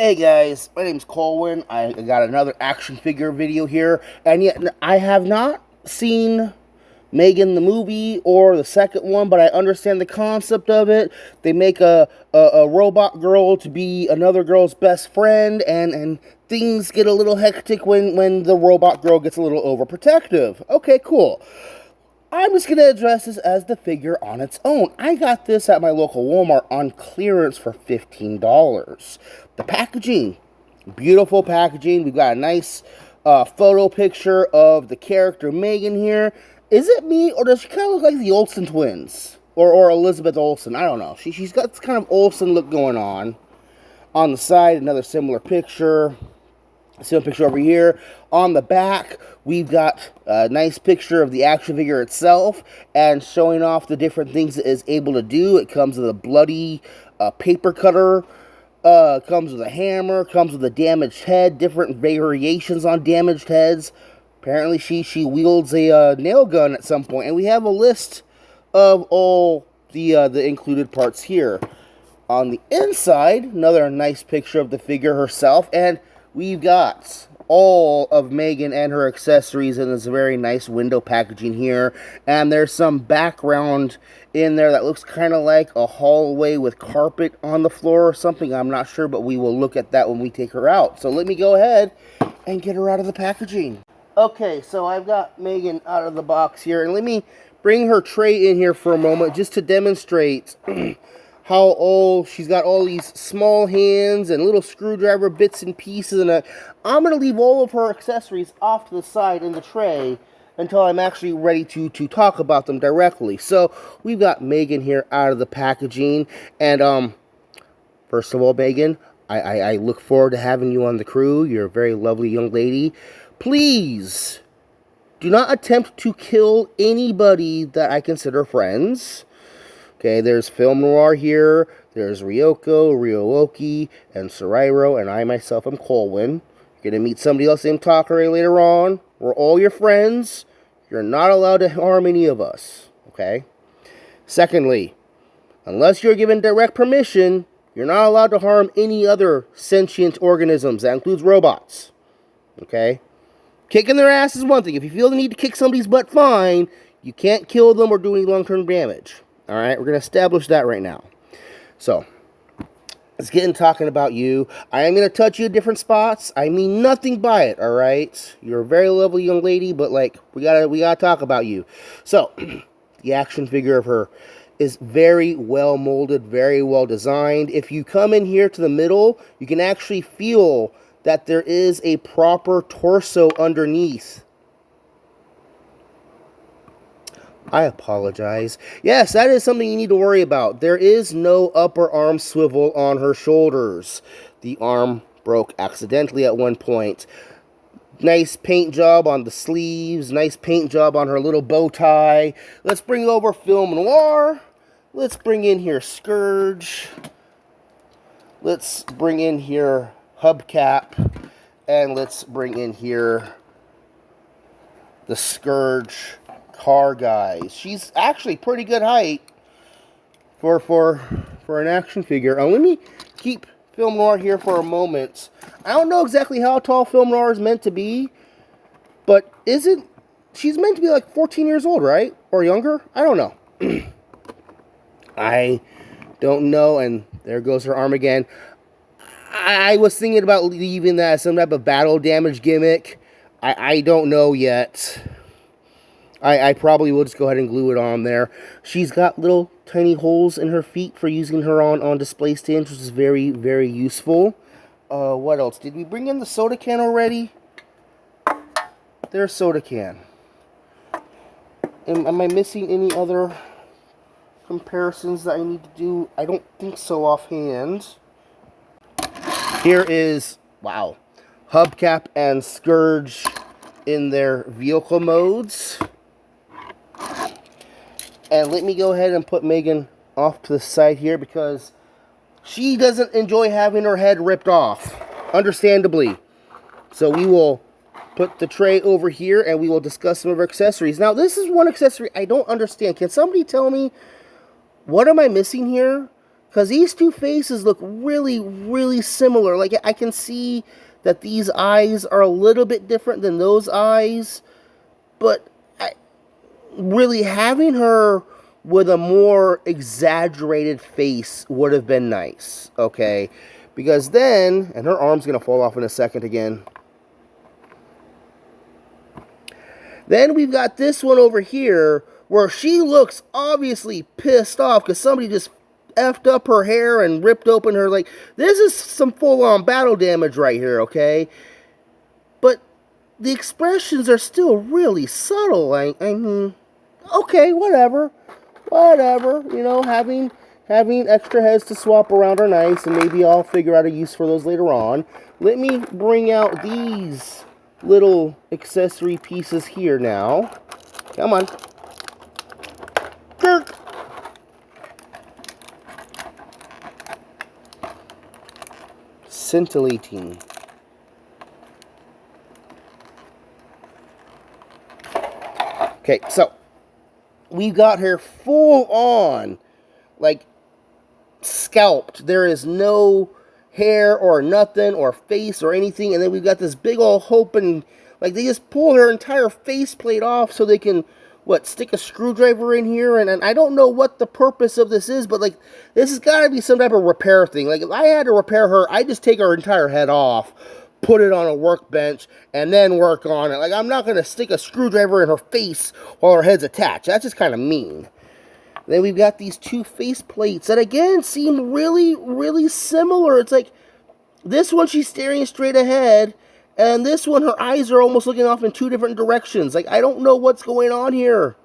Hey guys, my name's Colwen. I got another action figure video here, and yet I have not seen Megan the movie or the second one, but I understand the concept of it. They make a robot girl to be another girl's best friend, and things get a little hectic when the robot girl gets a little overprotective. Okay, cool. I'm just going to address this as the figure on its own. I got this at my local Walmart on clearance for $15. The packaging, beautiful packaging. We've got a nice photo picture of the character Megan here. Is it me, or does she kind of look like the Olsen twins? Or Elizabeth Olsen? I don't know. She's got this kind of Olsen look going on. On the side, another similar picture. Same picture over here. On the back, we've got a nice picture of the action figure itself and showing off the different things it is able to do. It comes with a bloody paper cutter, comes with a hammer, comes with a damaged head, different variations on damaged heads. Apparently she wields a nail gun at some point, and we have a list of all the included parts here. On the inside, another nice picture of the figure herself, and we've got all of Megan and her accessories in this very nice window packaging here. And there's some background in there that looks kind of like a hallway with carpet on the floor or something. I'm not sure, but we will look at that when we take her out. So let me go ahead and get her out of the packaging. Okay, so I've got Megan out of the box here. And let me bring her tray in here for a moment just to demonstrate how she's got all these small hands and little screwdriver bits and pieces, and I'm going to leave all of her accessories off to the side in the tray until I'm actually ready to talk about them directly. So we've got Megan here out of the packaging, and first of all, Megan, I look forward to having you on the crew. You're a very lovely young lady. Please do not attempt to kill anybody that I consider friends. Okay, there's Film Noir here, there's Ryoko, Ryowoki, and Sarairo, and I myself am Colwen. You're going to meet somebody else named Takare later on. We're all your friends. You're not allowed to harm any of us, okay? Secondly, unless you're given direct permission, you're not allowed to harm any other sentient organisms. That includes robots, okay? Kicking their ass is one thing. If you feel the need to kick somebody's butt, fine. You can't kill them or do any long-term damage. Alright, we're going to establish that right now. So, let's get into talking about you. I am going to touch you at different spots. I mean nothing by it, alright? You're a very lovely young lady, but like, we gotta talk about you. So, the action figure of her is very well molded, very well designed. If you come in here to the middle, you can actually feel that there is a proper torso underneath. I apologize. Yes, that is something you need to worry about. There is no upper arm swivel on her shoulders. The arm broke accidentally at one point. Nice paint job on the sleeves. Nice paint job on her little bow tie. Let's bring over Film Noir. Let's bring in here Scourge. Let's bring in here Hubcap. And let's bring in here the Scourge car guys. She's actually pretty good height for an action figure. Let me keep Film Noir here for a moment. I don't know exactly how tall Film Noir is meant to be, but she's meant to be like 14 years old, right? Or younger? I don't know. I don't know, and there goes her arm again. I was thinking about leaving that as some type of battle damage gimmick. I don't know yet. I probably will just go ahead and glue it on there. She's got little tiny holes in her feet for using her on display stands, which is very, very useful. What else? Did we bring in the soda can already? There's soda can. Am I missing any other comparisons that I need to do? I don't think so offhand. Here is, wow, Hubcap and Scourge in their vehicle modes. And let me go ahead and put Megan off to the side here because she doesn't enjoy having her head ripped off, understandably. So we will put the tray over here and we will discuss some of her accessories. Now, this is one accessory I don't understand. Can somebody tell me, what am I missing here? Because these two faces look really, really similar. Like, I can see that these eyes are a little bit different than those eyes. But really having her with a more exaggerated face would have been nice. Okay? Because then, and her arm's going to fall off in a second again. Then we've got this one over here where she looks obviously pissed off because somebody just effed up her hair and ripped open her, like, this is some full-on battle damage right here, okay? But the expressions are still really subtle. I mean, okay, whatever. You know, having extra heads to swap around are nice, and maybe I'll figure out a use for those later on. Let me bring out these little accessory pieces here now. Come on. Kirk. Scintillating. Okay, so we've got her full on, like, scalped. There is no hair or nothing or face or anything, and then we've got this big old hoping, like, they just pull her entire faceplate off so they can, what, stick a screwdriver in here, and I don't know what the purpose of this is, but, like, this has got to be some type of repair thing. Like, if I had to repair her, I'd just take her entire head off, put it on a workbench, and then work on it. Like, I'm not going to stick a screwdriver in her face while her head's attached. That's just kind of mean. Then we've got these two face plates that, again, seem really, really similar. It's like, this one she's staring straight ahead, and this one her eyes are almost looking off in two different directions. Like, I don't know what's going on here.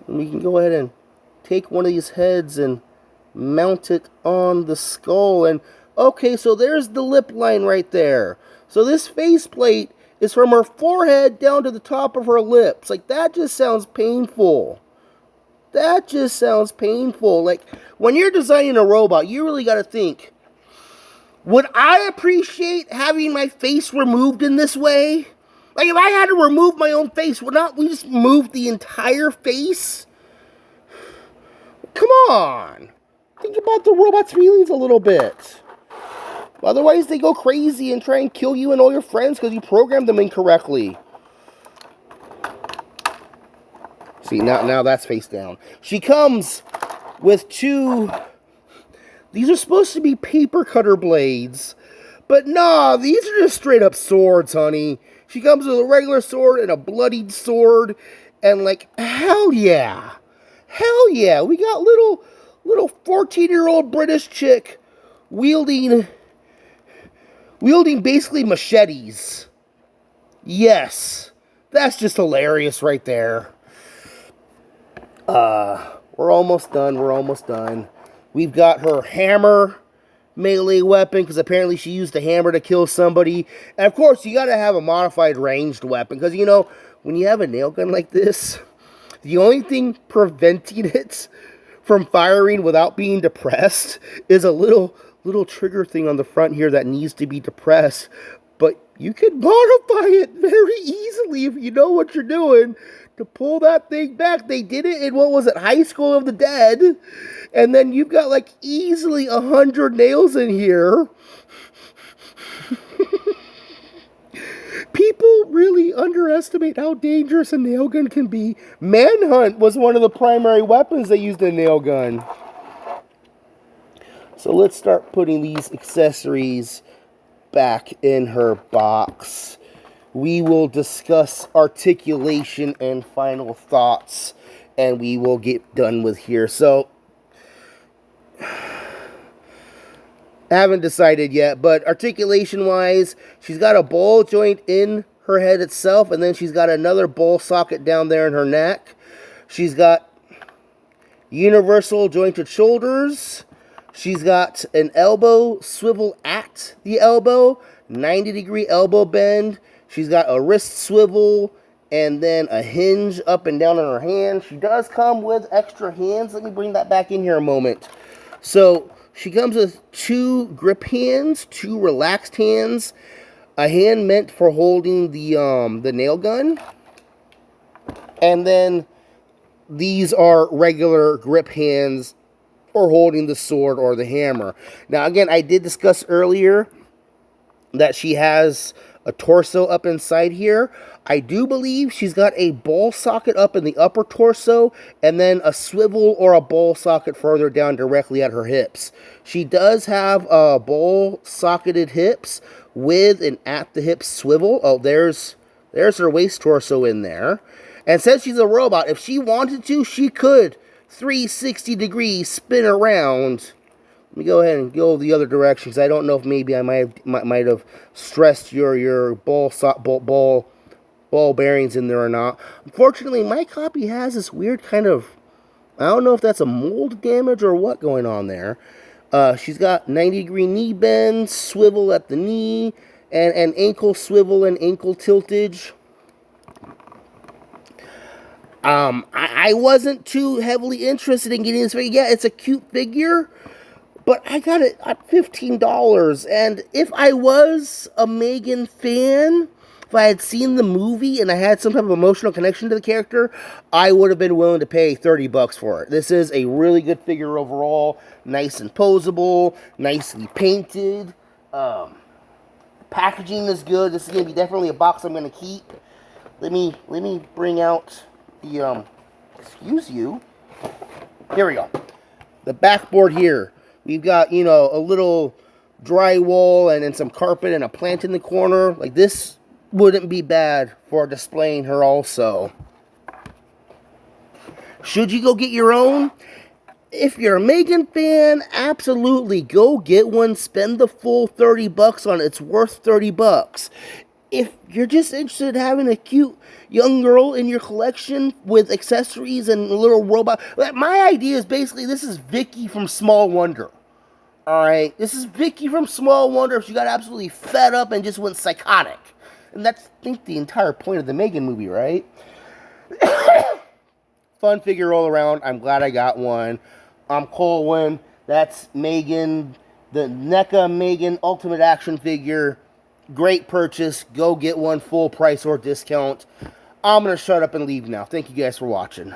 And we can go ahead and take one of these heads and mount it on the skull. And, okay, so there's the lip line right there. So this faceplate is from her forehead down to the top of her lips. Like, that just sounds painful. That just sounds painful. Like, when you're designing a robot, you really got to think, would I appreciate having my face removed in this way? Like, if I had to remove my own face, would not we just move the entire face? Come on. Think about the robot's feelings a little bit. Otherwise, they go crazy and try and kill you and all your friends because you programmed them incorrectly. See, now that's face down. She comes with two... These are supposed to be paper cutter blades. But nah, these are just straight up swords, honey. She comes with a regular sword and a bloodied sword. And, like, hell yeah. Hell yeah. We got little 14-year-old British chick wielding basically machetes. Yes. That's just hilarious right there. We're almost done. We've got her hammer melee weapon, because apparently she used a hammer to kill somebody. And of course, you gotta have a modified ranged weapon, because, you know, when you have a nail gun like this, the only thing preventing it from firing without being depressed is a little trigger thing on the front here that needs to be depressed. But you can modify it very easily if you know what you're doing to pull that thing back. They did it in, what was it, High School of the Dead. And then you've got, like, easily 100 nails in here. People really underestimate how dangerous a nail gun can be. Manhunt was one of the primary weapons they used in a nail gun. So let's start putting these accessories back in her box. We will discuss articulation and final thoughts, and we will get done with here. So, I haven't decided yet, but articulation-wise, she's got a ball joint in her head itself, and then she's got another ball socket down there in her neck. She's got universal jointed shoulders. She's got an elbow swivel at the elbow, 90-degree elbow bend. She's got a wrist swivel, and then a hinge up and down on her hand. She does come with extra hands. Let me bring that back in here a moment. So, she comes with two grip hands, two relaxed hands, a hand meant for holding the nail gun, and then these are regular grip hands or holding the sword or the hammer. Now, again, I did discuss earlier that she has a torso up inside here. I do believe she's got a ball socket up in the upper torso and then a swivel or a ball socket further down directly at her hips. She does have ball socketed hips with an at the hip swivel. Oh, there's her waist torso in there. And since she's a robot, if she wanted to, she could 360 degrees spin around. Let me go ahead and go the other direction, because I don't know if maybe I might have stressed your ball bearings in there or not. Unfortunately, my copy has this weird kind of, I don't know if that's a mold damage or what going on there. She's got 90-degree knee bend, swivel at the knee, and ankle swivel and ankle tiltage. I wasn't too heavily interested in getting this figure. Yeah, it's a cute figure, but I got it at $15. And if I was a Megan fan, if I had seen the movie and I had some type of emotional connection to the character, I would have been willing to pay $30 for it. This is a really good figure overall. Nice and posable, nicely painted. Packaging is good. This is going to be definitely a box I'm going to keep. Let me bring out the, excuse you. Here we go. The backboard here. We've got, you know, a little drywall and then some carpet and a plant in the corner. Like, this wouldn't be bad for displaying her also. Should you go get your own? If you're a Megan fan, absolutely go get one. Spend the full $30 on it. It's worth $30. If you're just interested in having a cute young girl in your collection with accessories and a little robot, my idea is basically this is Vicky from Small Wonder. Alright, this is Vicky from Small Wonder if she got absolutely fed up and just went psychotic. And that's, I think, the entire point of the Megan movie, right? Fun figure all around. I'm glad I got one. I'm Colwen. That's Megan, the NECA Megan Ultimate Action Figure. Great purchase. Go get one full price or discount. I'm going to shut up and leave now. Thank you guys for watching.